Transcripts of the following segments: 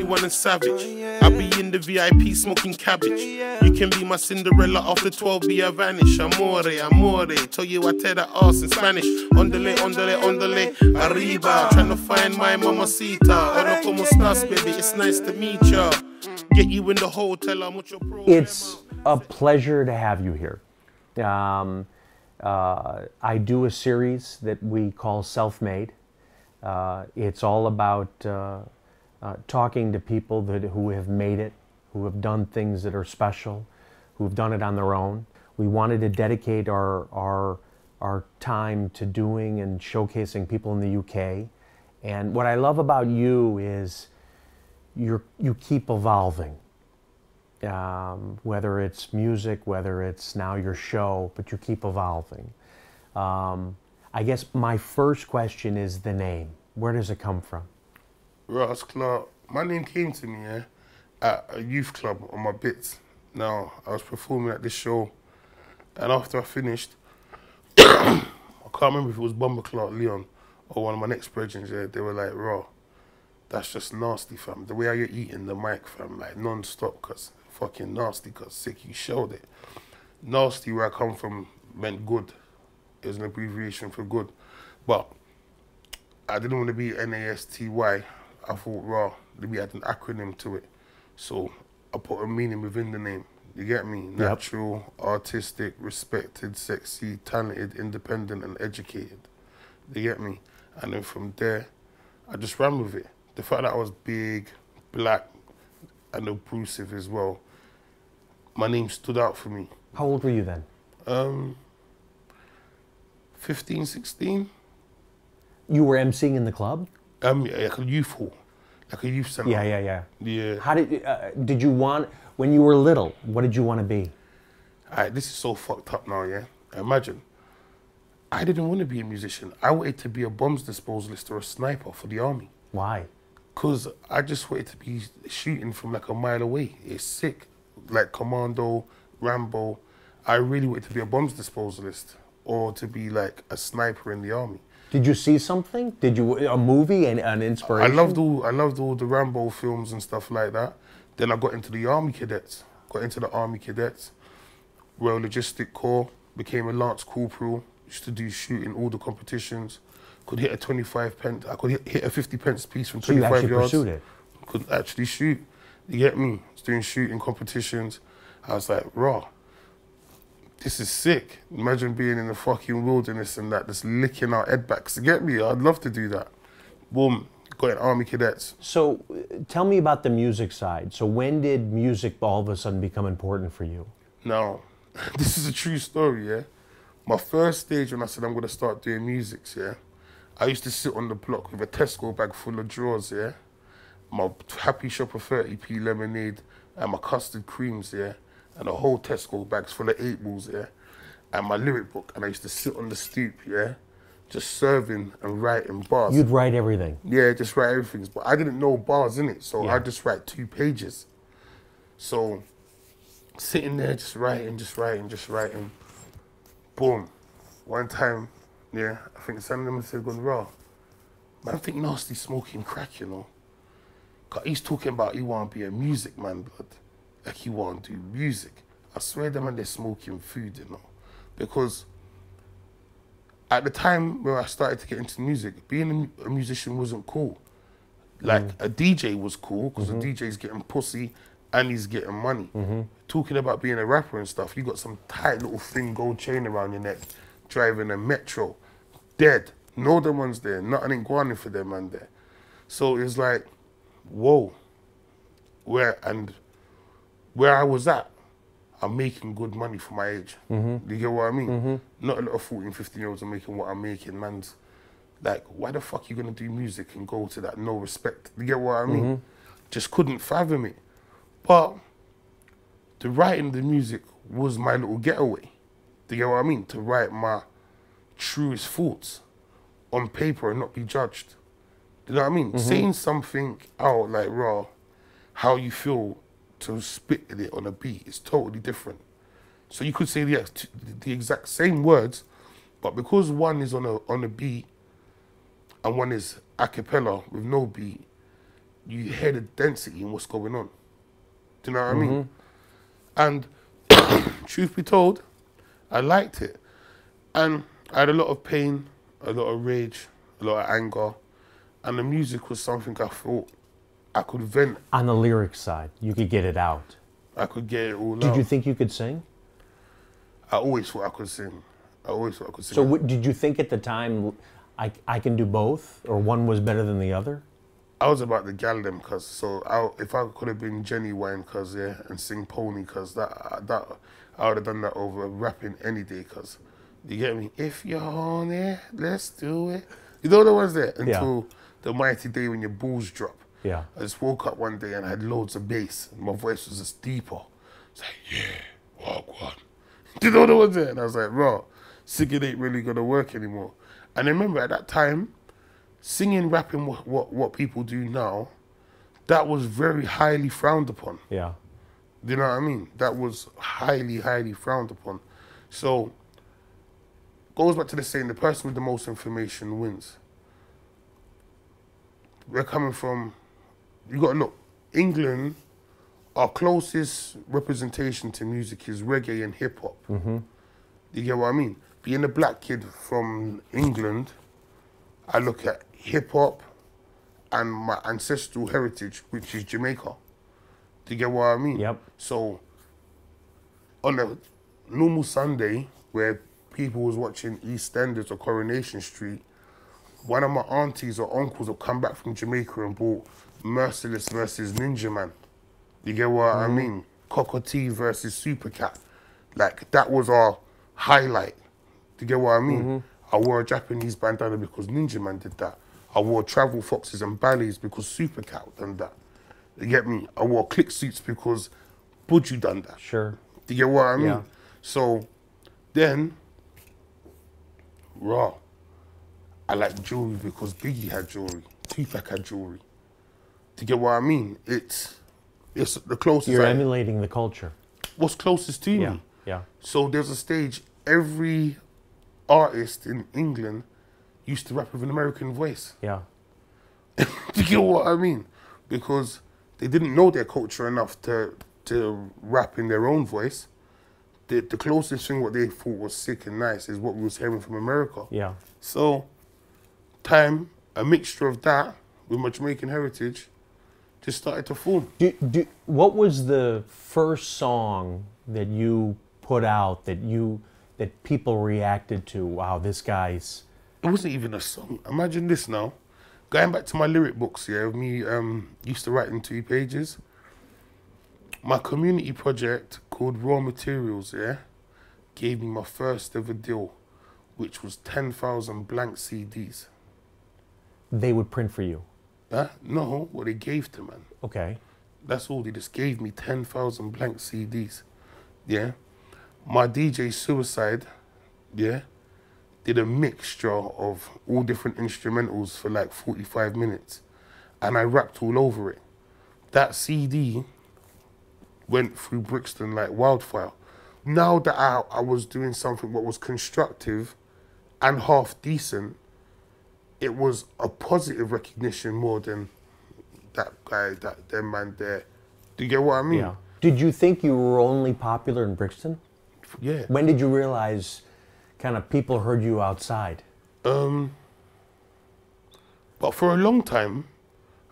21 and savage. I be in the VIP smoking cabbage. You can be my Cinderella after 12 be a vanish. Amore, amore. Tell you I tear that ass in Spanish. Ondele, ondele, ondele. Arriba. Trying to find my mamacita. Hola, como estás, baby? It's nice to meet ya. Get you in the hotel. I'm with your pro. It's a pleasure to have you here. I do a series that we call Self-Made. It's all about talking to people who have made it, who have done things that are special, who have done it on their own. We wanted to dedicate our time to doing and showcasing people in the UK. And what I love about you is you keep evolving. Whether it's music, whether it's now your show, but you keep evolving. I guess my first question is the name. Where does it come from? Ross Clark. My name came to me at a youth club on my bits. Now, I was performing at this show, and after I finished, I can't remember if it was Bomber Clark Leon or one of my next brethren, they were like, "Raw, that's just nasty, fam. The way how you're eating the mic, fam, like non-stop, cause fucking nasty, cause sick, you showed it." Nasty, where I come from, meant good. It was an abbreviation for good. But I didn't want to be N-A-S-T-Y. I thought, raw, we had an acronym to it. So I put a meaning within the name. You get me? Natural, artistic, respected, sexy, talented, independent, and educated. You get me? And then from there, I just ran with it. The fact that I was big, black, and obtrusive as well, my name stood out for me. How old were you then? 15, 16. You were emceeing in the club? Like a youth hall, like a youth center. Yeah. How did you want, when you were little, what did you want to be? This is so fucked up now, yeah? Imagine, I didn't want to be a musician. I wanted to be a bombs disposalist or a sniper for the army. Why? Because I just wanted to be shooting from like a mile away. It's sick. Like Commando, Rambo. I really wanted to be a bombs disposalist or to be like a sniper in the army. Did you see something? Did you, a movie and an inspiration? I loved all the Rambo films and stuff like that. Then I got into the Army Cadets. Royal Logistic Corps, became a Lance Corporal, used to do shooting all the competitions. Could hit a 25 pence, I could hit a 50 pence piece from 25 yards. So you actually pursued it? Could actually shoot. You get me? I was doing shooting competitions. I was like, raw. This is sick. Imagine being in the fucking wilderness and that, just licking our head backs. You get me? I'd love to do that. Boom, got in Army Cadets. So tell me about the music side. So when did music all of a sudden become important for you? Now, this is a true story, yeah? My first stage when I said I'm gonna start doing music, yeah? I used to sit on the block with a Tesco bag full of drawers, yeah? My Happy Shopper 30p lemonade and my custard creams, yeah? And a whole Tesco bags full of 8 balls, yeah? And my lyric book, and I used to sit on the stoop, yeah? Just serving and writing bars. You'd write everything? Yeah, just write everything. But I didn't know bars in it, so I just write 2 pages. So, sitting there, just writing. Boom. One time, yeah, I think some of them said, "Gone raw. Man, I think Narstie smoking crack, you know? 'Cause he's talking about he want to be a music man, blood. Like he want to do music." I swear them and they're smoking food, you know? Because at the time where I started to get into music, being a musician wasn't cool. Like a DJ was cool because the DJ's getting pussy and he's getting money. Talking about being a rapper and stuff, you got some tight little thing, gold chain around your neck, driving a Metro, dead. No them ones there, nothing ain't going for them man there. So it was like, whoa. Where I was at, I'm making good money for my age. Do you get what I mean? Not a lot of 14, 15-year-olds are making what I'm making, man's like, why the fuck are you gonna do music and go to that no respect? You get what I mean? Just couldn't fathom it. But the writing the music was my little getaway. Do you get what I mean? To write my truest thoughts on paper and not be judged. Do you know what I mean? Saying something out like raw, how you feel to spit it on a beat is totally different. So you could say the exact same words, but because one is on a beat and one is a cappella with no beat, you hear the density in what's going on. Do you know what I mean? And truth be told, I liked it. And I had a lot of pain, a lot of rage, a lot of anger. And the music was something I thought I could vent. On the lyrics side, you could get it out. I could get it all out. Did you think you could sing? I always thought I could sing. I always thought I could sing. So did you think at the time, I can do both, or one was better than the other? I was about to gal them, cause if I could have been Jenny Wine, cause and sing Pony, cause that I would have done that over rapping any day, cause you get me. If you're on it, let's do it. You know the ones there until the mighty day when your balls drop. Yeah. I just woke up one day and I had loads of bass, and my voice was just deeper. It's like, yeah, walk one. You know the ones there, and I was like, bro, singing ain't really gonna work anymore. And I remember at that time, singing, rapping, what people do now, that was very highly frowned upon. Yeah. You know what I mean? That was highly, highly frowned upon. So, goes back to the saying, the person with the most information wins. We're coming from, you got to look, England, our closest representation to music is reggae and hip hop. You get what I mean? Being a black kid from England, I look at hip hop and my ancestral heritage, which is Jamaica. Do you get what I mean? Yep. So, on a normal Sunday where people was watching EastEnders or Coronation Street, one of my aunties or uncles will come back from Jamaica and bought Merciless versus Ninja Man. You get what I mean? Cockatoo versus Supercat. Like, that was our highlight. Do you get what I mean? I wore a Japanese bandana because Ninja Man did that. I wore travel foxes and ballets because Supercat done that. You get me? I wore click suits because Buju done that. Sure. Do you get what I mean? Yeah. So then, raw. I like jewelry because Biggie had jewelry. Tupac had jewelry. Do you get what I mean? It's the closest. You're emulating the culture. What's closest to me? Yeah. So there's a stage, every artist in England used to rap with an American voice. Yeah. Do you get what I mean? Because they didn't know their culture enough to rap in their own voice. The closest thing what they thought was sick and nice is what we was hearing from America. Yeah. So, a mixture of that with my Jamaican heritage just started to form. What was the first song that you put out that people reacted to? Wow, this guy's... It wasn't even a song. Imagine this now. Going back to my lyric books, of me used to write in 2 pages. My community project called Raw Materials, gave me my first ever deal, which was 10,000 blank CDs. They would print for you? No, what they gave to man. Okay. That's all. They just gave me 10,000 blank CDs. Yeah. My DJ Suicide, did a mixture of all different instrumentals for like 45 minutes. And I rapped all over it. That CD went through Brixton like wildfire. Now that I was doing something what was constructive and half decent, it was a positive recognition more than that guy, them man there. Do you get what I mean? Yeah. Did you think you were only popular in Brixton? Yeah. When did you realize kind of people heard you outside? But for a long time,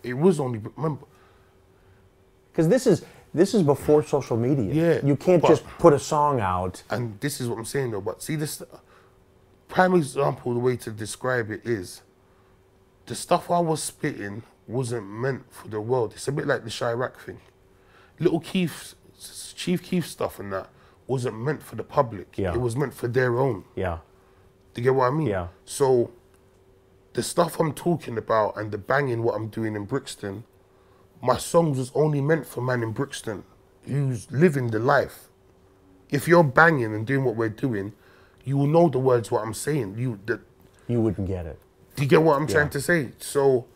it was only, remember. Because this is before social media. Yeah. You can't just put a song out. And this is what I'm saying though, but see this, prime example, the way to describe it is, the stuff I was spitting wasn't meant for the world. It's a bit like the Chirac thing. Chief Keef stuff and that wasn't meant for the public. Yeah. It was meant for their own. Yeah. Do you get what I mean? Yeah. So the stuff I'm talking about and the banging what I'm doing in Brixton, my songs was only meant for man in Brixton who's living the life. If you're banging and doing what we're doing, you will know the words what I'm saying. You wouldn't get it. Do you get what I'm trying to say? So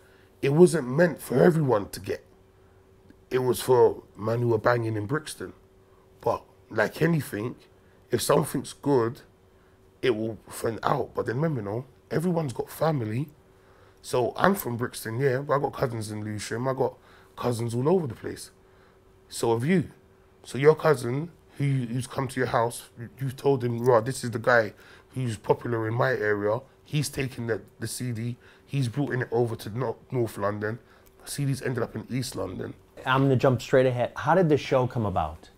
it wasn't meant for everyone to get. It was for man who were banging in Brixton. But like anything, if something's good, it will friend out. But then remember, everyone's got family. So I'm from Brixton, but I got cousins in Lewisham. I got cousins all over the place. So have you. So your cousin, who's come to your house, you've told him, right, this is the guy who's popular in my area. He's taken the CD, he's brought it over to North London. The CD's ended up in East London. I'm going to jump straight ahead. How did the show come about?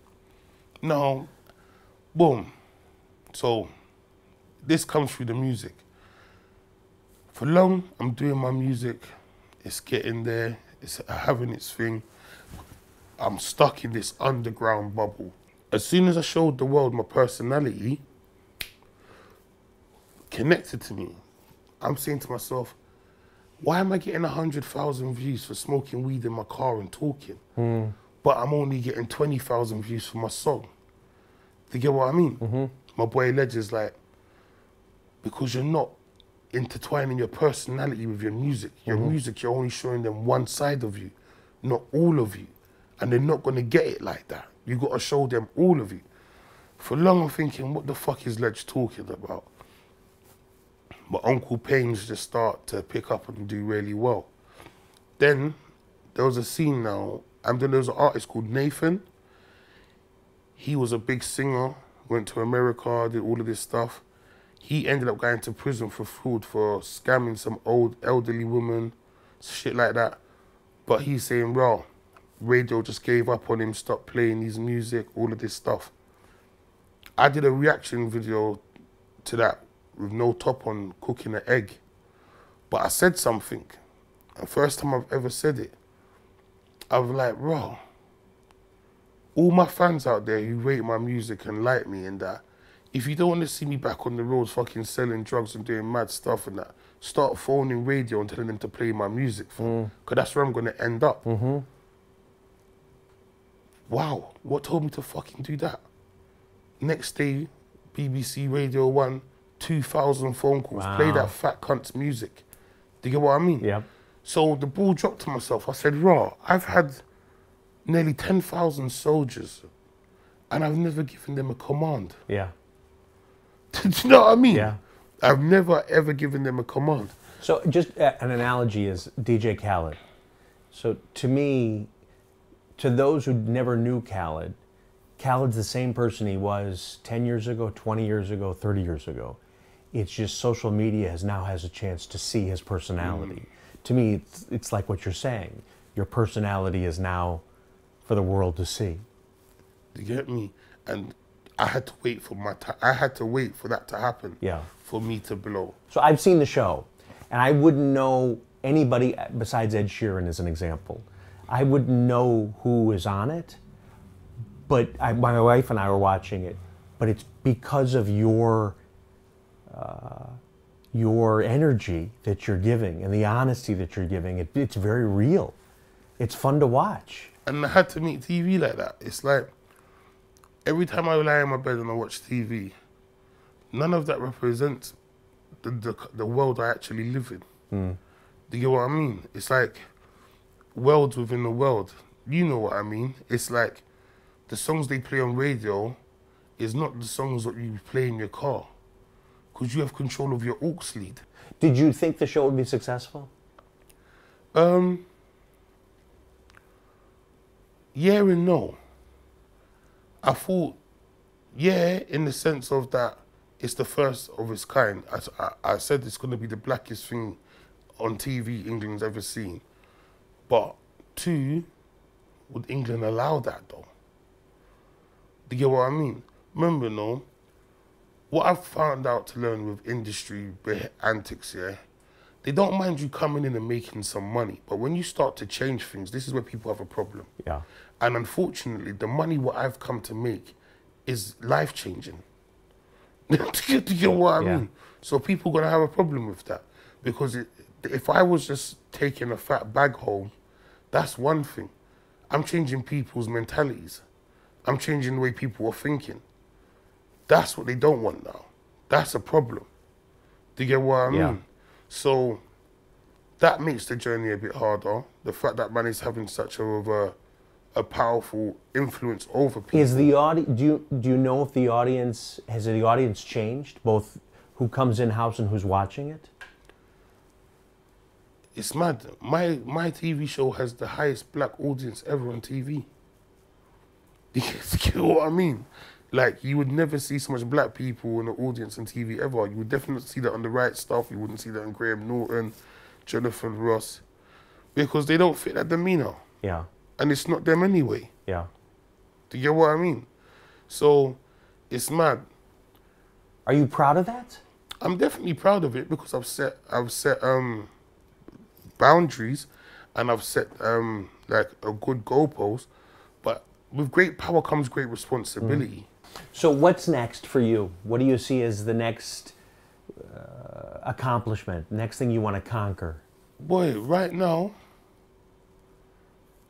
No, boom. So this comes through the music. For long, I'm doing my music. It's getting there. It's having its thing. I'm stuck in this underground bubble. As soon as I showed the world my personality, connected to me, I'm saying to myself, why am I getting 100,000 views for smoking weed in my car and talking? But I'm only getting 20,000 views for my song. Do you get what I mean? My boy Ledger's like, because you're not intertwining your personality with your music. Your music, you're only showing them one side of you, not all of you. And they're not gonna get it like that. You gotta show them all of you. For long I'm thinking, what the fuck is Ledge talking about? But Uncle Payne's just start to pick up and do really well. Then there was a scene now, and then there was an artist called Nathan. He was a big singer, went to America, did all of this stuff. He ended up going to prison for fraud for scamming some old elderly woman, shit like that. But he's saying, bro, radio just gave up on him, stopped playing his music, all of this stuff. I did a reaction video to that with no top on, cooking an egg. But I said something. The first time I've ever said it, I was like, bro, all my fans out there who rate my music and like me and that, if you don't want to see me back on the roads fucking selling drugs and doing mad stuff and that, start phoning radio and telling them to play my music for, because that's where I'm going to end up. Wow, what told me to fucking do that? Next day, BBC Radio 1, 2,000 phone calls, play that fat cunt's music. Do you get what I mean? Yeah. So the ball dropped to myself. I said, raw, I've had nearly 10,000 soldiers and I've never given them a command. Yeah. Do you know what I mean? Yeah. I've never ever given them a command. So just an analogy is DJ Khaled. So to me, to those who never knew Khaled, Khaled's the same person he was 10 years ago, 20 years ago, 30 years ago. It's just social media now has a chance to see his personality. To me, it's like what you're saying. Your personality is now for the world to see. You get me? And I had to wait for my time. I had to wait for that to happen. Yeah. For me to blow. So I've seen the show, and I wouldn't know anybody besides Ed Sheeran as an example. I wouldn't know who is on it, but my wife and I were watching it. But it's because of your energy that you're giving and the honesty that you're giving. It's very real. It's fun to watch. And I had to make TV like that. It's like every time I lie in my bed and I watch TV, none of that represents the world I actually live in. Do you get what I mean? It's like worlds within the world. You know what I mean? It's like the songs they play on radio is not the songs that you play in your car, because you have control of your aux lead. Did you think the show would be successful? Yeah and no. I thought, yeah, in the sense of that it's the first of its kind. I said it's going to be the blackest thing on TV England's ever seen. But two, would England allow that though? Do you get what I mean? Remember, no, what I've found out to learn with industry antics, yeah, they don't mind you coming in and making some money. But when you start to change things, this is where people have a problem. Yeah. And unfortunately, the money what I've come to make is life-changing. Do you get what I mean? So people are going to have a problem with that. Because if I was just taking a fat bag home, that's one thing. I'm changing people's mentalities. I'm changing the way people are thinking. That's what they don't want now. That's a problem. Do you get what I mean? So that makes the journey a bit harder. The fact that man is having such a powerful influence over people. Is the do you know if the audience has the audience changed, both who comes in house and who's watching it? It's mad. My TV show has the highest black audience ever on TV. You get what I mean? Like, you would never see so much black people in the audience on TV ever. You would definitely see that on The Right Stuff. You wouldn't see that on Graham Norton, Jonathan Ross, because they don't fit that demeanor. Yeah. And it's not them anyway. Yeah. Do you get what I mean? So, it's mad. Are you proud of that? I'm definitely proud of it because I've set boundaries, and I've set like a good goalpost. But with great power comes great responsibility. So what's next for you? What do you see as the next accomplishment, next thing you want to conquer? Boy, right now,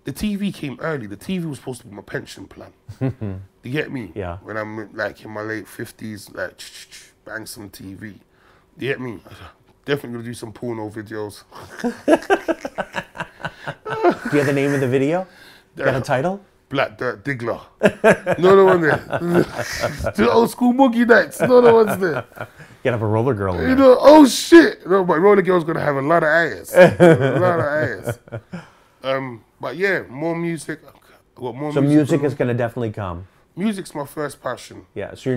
the TV came early. The TV was supposed to be my pension plan. You get me? Yeah. When I'm like in my late 50s, like bang some TV. You get me? Definitely gonna do some porno videos. Do you have the name of the video? Got a title? Black Dirt Diggler. No, the one there. The old school boogie nights. No, the one's there. You gotta have a roller girl in there. You know, oh shit. No, but Roller Girl's gonna have a lot of ass. A lot of ass. But yeah, more music. I got more So music is gonna definitely come. Music's my first passion. Yeah, so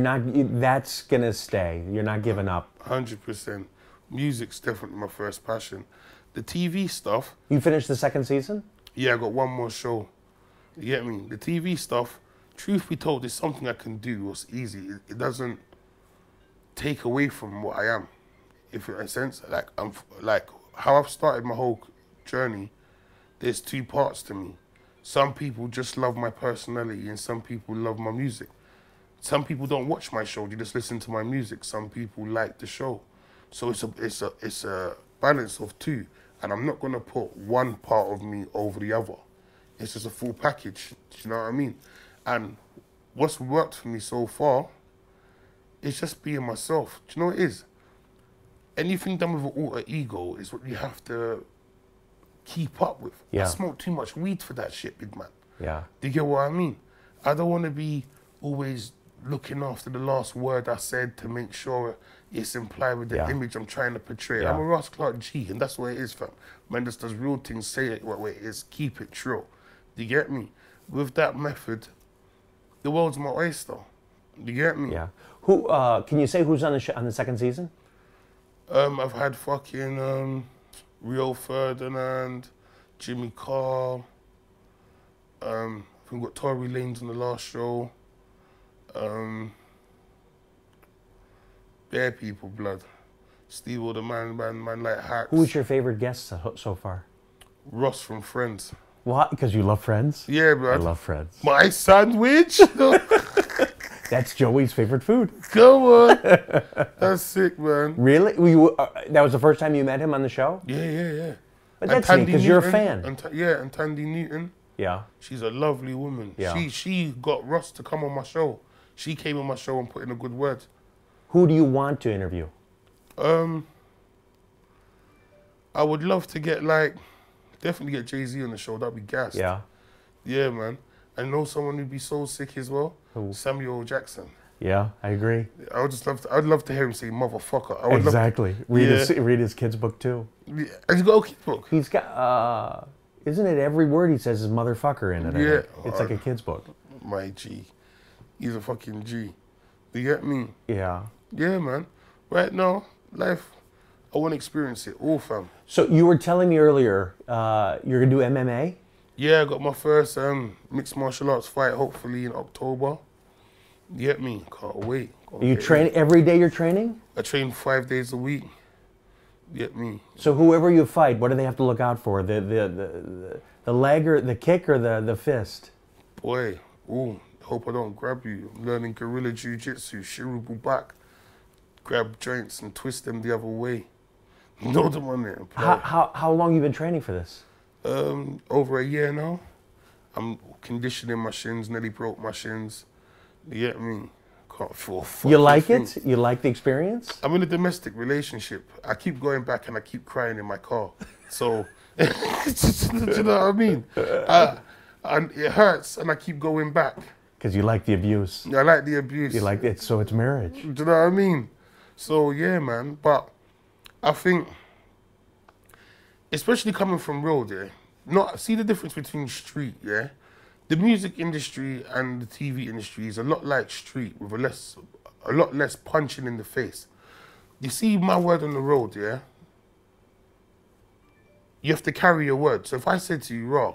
that's gonna stay. You're not giving up. 100%. Music's definitely my first passion. The TV stuff. You finished the second season? Yeah, I got one more show. You get me? The TV stuff, truth be told, is something I can do. It's easy. It doesn't take away from what I am, if it makes sense. Like how I've started my whole journey, there's two parts to me. Some people just love my personality and some people love my music. Some people don't watch my show, they just listen to my music. Some people like the show. So it's a balance of two. And I'm not gonna put one part of me over the other. It's just a full package, do you know what I mean? And what's worked for me so far is just being myself. Do you know what it is? Anything done with an alter ego is what you have to keep up with. Yeah. I smoke too much weed for that shit, big man. Yeah. Do you get what I mean? I don't want to be always looking after the last word I said to make sure it's implied with the image I'm trying to portray. Yeah. I'm a Ross Clark G, and that's what it is, fam. Man just does real things, say it what it is, keep it true. Do you get me? With that method, the world's my oyster. Do you get me? Yeah. Who can you say who's on the second season? I've had fucking Rio Ferdinand, Jimmy Carr. We've got Tory Lanez on the last show. Bare people, blood. Steve or the man like Hacks. Who's your favorite guest so far? Ross from Friends. What? Because you love Friends? Yeah, blood. I love Friends. My sandwich? That's Joey's favorite food. Come on. That's sick, man. Really? That was the first time you met him on the show? Yeah. But that's neat, because you're a fan. And Tandy Newton. Yeah. She's a lovely woman. Yeah. She got Ross to come on my show. She came on my show and put in a good word. Who do you want to interview? I would love to get definitely get JayZ on the show. That'd be gas. Yeah. Yeah, man. I know someone who'd be so sick as well. Who? Samuel Jackson. Yeah, I agree. I'd love to hear him say motherfucker. Exactly. Read his kid's book too. Yeah. Has he got a kid's book? He's got, isn't it every word he says is motherfucker in it? I think. It's like a kid's book. My G. He's a fucking G. You get me? Yeah. Yeah, man. Right now, life, I want to experience it all, fam. So you were telling me earlier, you're going to do MMA? Yeah, I got my first mixed martial arts fight, hopefully in October. You get me? Can't wait. You train every day you're training? I train 5 days a week. You get me? So whoever you fight, what do they have to look out for? The leg or the kick or the fist? Boy, hope I don't grab you. I'm learning guerrilla JiuJitsu, Shirubu back. Grab joints and twist them the other way. Know them on there. How long you been training for this? Over a year now. I'm conditioning my shins, nearly broke my shins. You get me? Can't feel fucking You like thing. it? You like the experience? I'm in a domestic relationship. I keep going back and I keep crying in my car. So, do you know what I mean? And it hurts and I keep going back. Because you like the abuse. I like the abuse. You like it, so it's marriage. Do you know what I mean? So, yeah, man. But I think especially coming from road, yeah. Not see the difference between street, yeah. The music industry and the TV industry is a lot like street with a lot less punching in the face. You see my word on the road, yeah. You have to carry your word. So if I say to you, raw,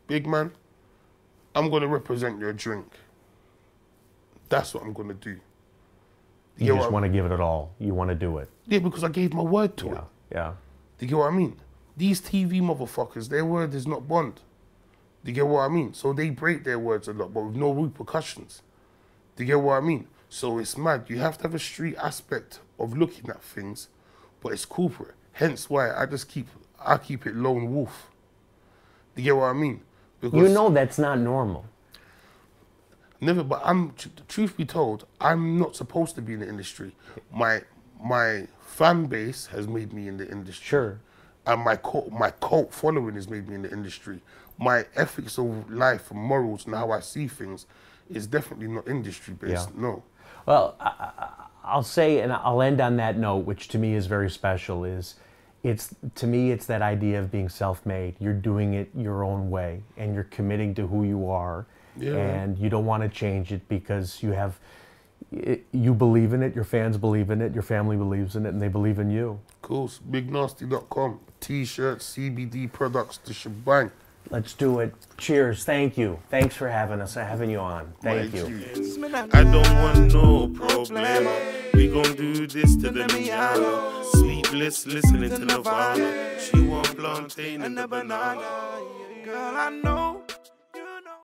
big man, I'm gonna represent your drink. That's what I'm gonna do. You just want to give it all. You want to do it. Yeah, because I gave my word to it. Yeah. Do you get what I mean? These TV motherfuckers, their word is not bond. Do you get what I mean? So they break their words a lot, but with no repercussions. Do you get what I mean? So it's mad. You have to have a street aspect of looking at things, but it's corporate. Hence why I keep it lone wolf. Do you get what I mean? Because you know that's not normal. Never, but truth be told, I'm not supposed to be in the industry. My fan base has made me in the industry. Sure. And my cult following has made me in the industry. My ethics of life and morals and how I see things is definitely not industry based, no. Well, I'll say, and I'll end on that note, which to me is very special, to me it's that idea of being self-made. You're doing it your own way, and you're committing to who you are. Yeah. And you don't want to change it because you believe in it, your fans believe in it, your family believes in it, and they believe in you. Cool. BigNarstie.com. T-shirts, CBD products, the shebang. Let's do it. Cheers. Thank you. Thanks for having you on. Thank you. I don't want no problem. We gon' do this to the manana. Sleepless, listening to Nirvana. She want plantain and a banana. Girl, I know